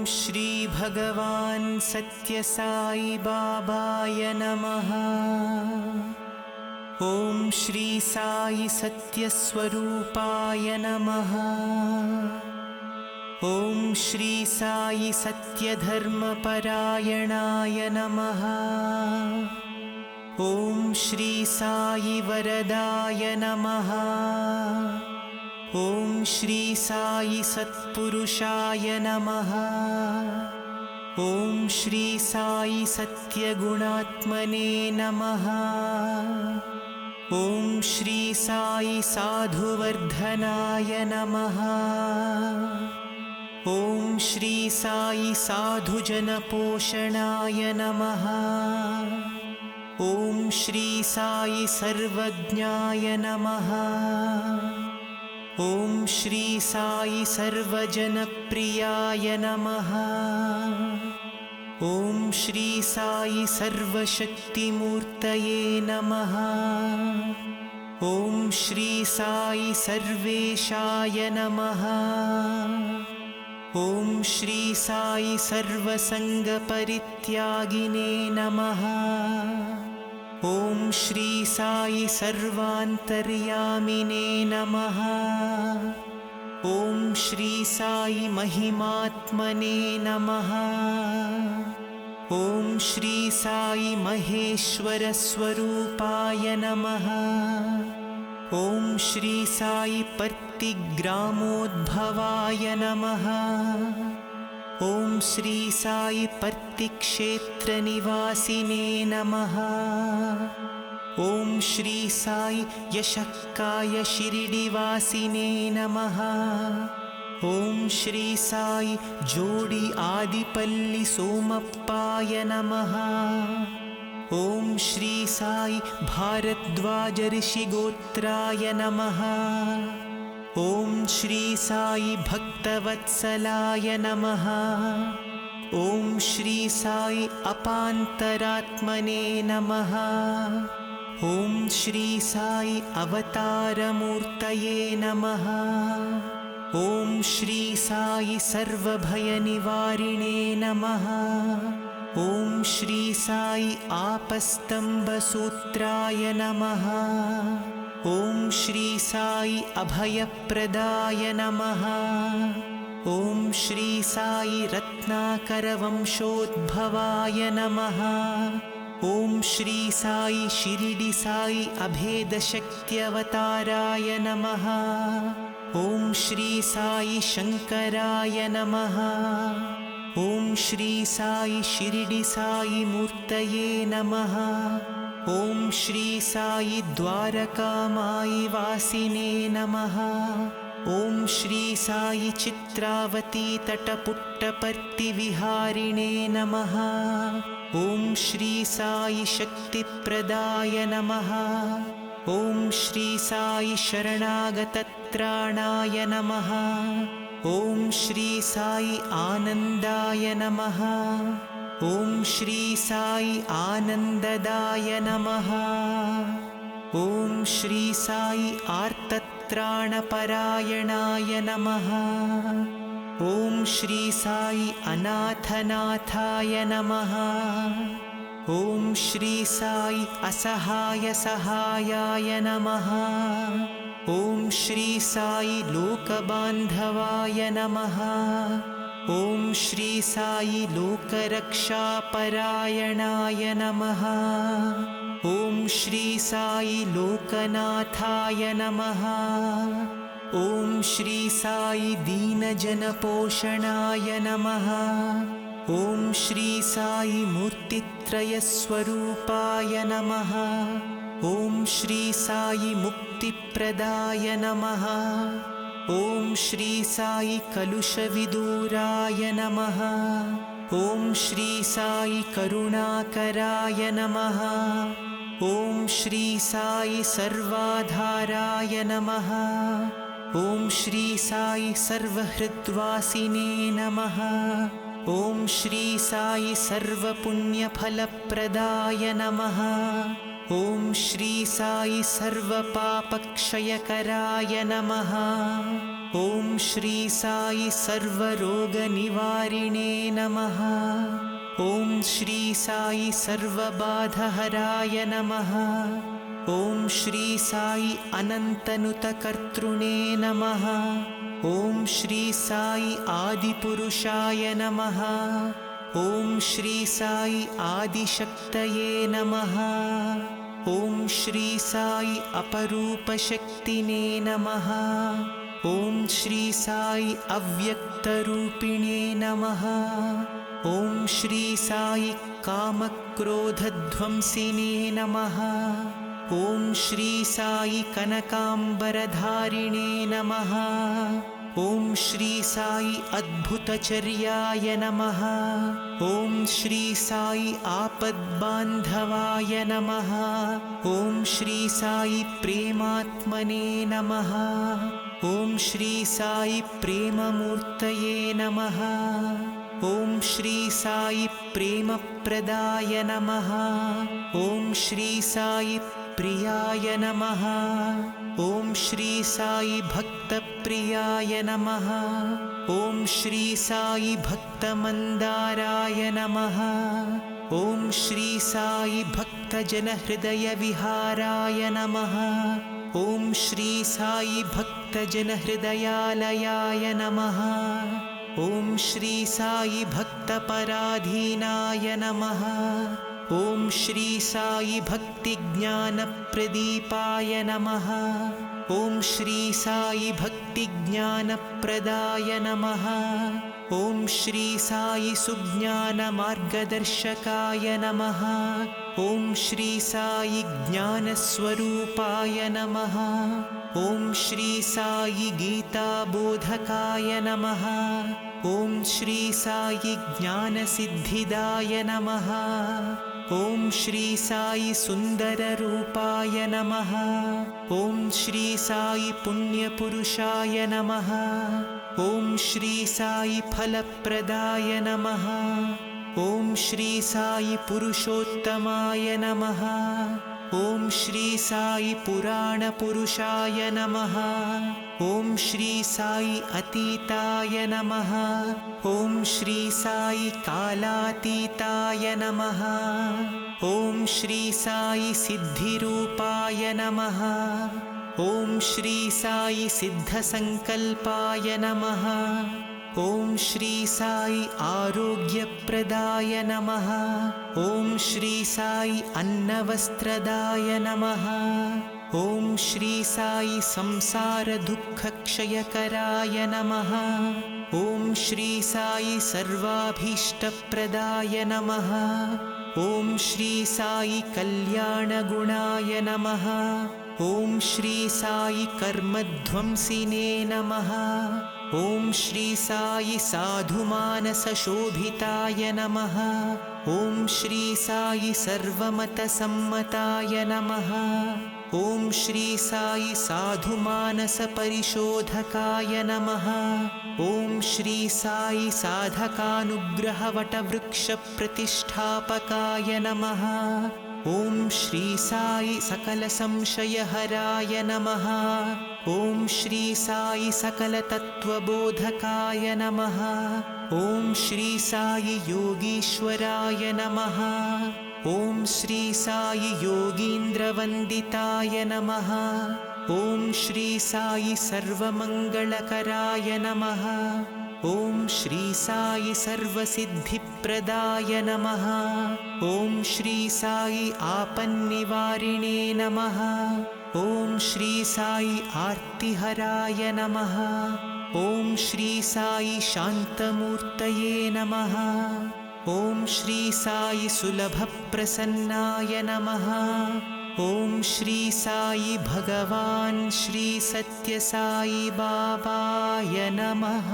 श्री भगवान् सत्य साई बाबाय नमः। ॐ श्री साई सत्य स्वरूपाय नमः। ॐ श्री साई सत्य धर्मपरायणाय नमः। ॐ श्री साई वरदाय नमः। ॐ श्री साई सत्पुरुषाय नमः। ॐ श्री साई सत्यगुणात्मने नमः। ॐ श्री साई साधुवर्धनाय नमः। ॐ श्री साई साधुजनपोषणाय नमः। ॐ श्री साई सर्वज्ञाय नमः। ॐ श्री साई सर्वजनप्रियाय नमः। ॐ श्री साई सर्वशक्तिमूर्तये नमः। ॐ श्री साई सर्वेशाय नमः। ॐ श्री साई सर्वसंगपरित्यागिने नमः। ॐ श्री साई सर्वान्तर्यामिने नमः। ॐ श्री साई महिमात्मने नमः। ॐ श्री साई महेश्वरस्वरूपाय नमः। ॐ श्री साई पर्तिग्रामोद्भवाय नमः। ॐ श्री साई पर्तिक्षेत्रनिवासिने नमः। ॐ श्री साई यशक्काय शिरिडिवासिने नमः। ॐ श्री साई जोडी आदिपल्ली सोमप्पाय नमः। ॐ श्री साई भारद्वाज ऋषिगोत्राय नमः। ॐ श्री साई भक्तवत्सलाय नमः। ॐ श्री साई अपान्तरात्मने नमः। ॐ श्री साई अवतारमूर्तये नमः। ॐ श्री साई सर्वभयनिवारिणे नमः। ॐ श्री साई आपस्तम्भसूत्राय नमः। ॐ श्री साई अभयप्रदाय नमः। ॐ श्री साई रत्नाकरवंशोद्भवाय नमः। ॐ श्री साई शिरिडी साई अभेदशक्त्यवताराय नमः। ॐ श्री साई शङ्कराय नमः। ॐ श्री साई शिरिडी साई मूर्तये नमः। ॐ श्री साई द्वारकामाई वासिने नमः। ॐ श्री साई चित्रावती तटपुट्टपर्तिविहारिणे नमः। ॐ श्री साई शक्तिप्रदाय नमः। ॐ श्री साई शरणागतत्राणाय नमः। ॐ श्री साई आनन्दाय नमः। ॐ श्री साई आनन्ददाय नमः। ॐ श्री साई आर्तत्राणपरायणाय नमः। ॐ श्री साई अनाथनाथाय नमः। ॐ श्री साई असहाय सहायाय नमः। ॐ श्री साई लोकबान्धवाय नमः। ॐ श्री साई लोकरक्षापरायणाय नमः। ॐ श्री साई लोकनाथाय नमः। ॐ श्री साई दीनजनपोषणाय नमः। ॐ श्री साई मूर्तित्रयस्वरूपाय नमः। ॐ श्री साई मुक्तिप्रदाय नमः। ॐ श्री साई कलुषविदूराय नमः। ॐ श्री साई करुणाकराय नमः। ॐ श्री साई सर्वाधाराय नमः। ॐ श्री साई सर्वहृद्वासिने नमः। ॐ श्री साई सर्वपुण्यफलप्रदाय नमः। ॐ श्री साई सर्वपापक्षयकराय नमः। ॐ श्री साई सर्वरोगनिवारिणे नमः। ॐ श्री साई सर्वबाधहराय नमः। ॐ श्री साई अनन्तनुतकर्तृणे नमः। ॐ श्री साई आदिपुरुषाय नमः। ॐ श्री साई आदिशक्तये नमः। ॐ श्री साई अपरूपशक्तिने नमः। ॐ श्री साई अव्यक्तरूपिणे नमः। ॐ श्री साई कामक्रोधध्वंसिने नमः। ॐ श्री साई कनकाम्बरधारिणे नमः। ॐ श्री साई अद्भुतचर्याय नमः। ॐ श्री साई आपद्बान्धवाय नमः। ॐ श्री साई प्रेमात्मने नमः। ॐ श्री साई प्रेममूर्तये नमः। ॐ श्री साई प्रेमप्रदाय नमः। ॐ श्री साई प्रियाय नमः। ॐ श्री साई भक्तप्रियाय नमः। ॐ श्री साई भक्तमन्दाराय नमः। ॐ श्री साई भक्तजनहृदयविहाराय नमः। ॐ श्री साई भक्तजनहृदयालयाय नमः। ॐ श्री साई भक्तपराधीनाय नमः। ॐ श्री साई भक्तिज्ञानप्रदीपाय नमः। ॐ श्री साई भक्तिज्ञानप्रदाय नमः। ॐ श्री साई सुज्ञानमार्गदर्शकाय नमः। ॐ श्री साई ज्ञानस्वरूपाय नमः। ॐ श्री साई गीताबोधकाय नमः। ॐ श्री साई ज्ञानसिद्धिदाय नमः। ॐ श्री साई सुन्दररूपाय नमः। ॐ श्री साई पुण्यपुरुषाय नमः। ॐ श्री साई फलप्रदाय नमः। ॐ श्री साई पुरुषोत्तमाय नमः। ॐ श्री साई पुराणपुरुषाय नमः। ॐ श्री साई अतीताय नमः। ॐ श्री साई कालातीताय नमः। ॐ श्री साई सिद्धिरूपाय नमः। ॐ श्री साई सिद्धसंकल्पाय नमः। ॐ श्री साई आरोग्यप्रदाय नमः। ॐ श्री साई अन्नवस्त्रदाय नमः। ॐ श्री साई संसारदुःखक्षयकराय नमः। ॐ श्री साई सर्वाभीष्टप्रदाय नमः। ॐ श्री साई कल्याणगुणाय नमः। ॐ श्री साई कर्मध्वंसिने नमः। ॐ श्री साई साधुमानसशोभिताय नमः। ॐ श्री साई सर्वमतसम्मताय नमः। ॐ श्री साई साधुमानसपरिशोधकाय नमः। ॐ श्री साई साधकानुग्रहवटवृक्षप्रतिष्ठापकाय नमः। ॐ श्री साई सकलसंशयहराय नमः। ॐ श्री साई सकलतत्त्वबोधकाय नमः। ॐ श्री साई योगीश्वराय नमः। ॐ श्री साई योगीन्द्रवन्दिताय नमः। ॐ श्री साई सर्वमङ्गलकराय नमः। ॐ श्री साई सर्वसिद्धिप्रदाय नमः। ॐ श्री साई आपन्निवारिणे नमः। ॐ श्री साई आर्तिहराय नमः। ॐ श्री साई शान्तमूर्तये नमः। ॐ श्री साई सुलभप्रसन्नाय नमः। ॐ श्री साई भगवान् श्री सत्यसाई बाबाय नमः।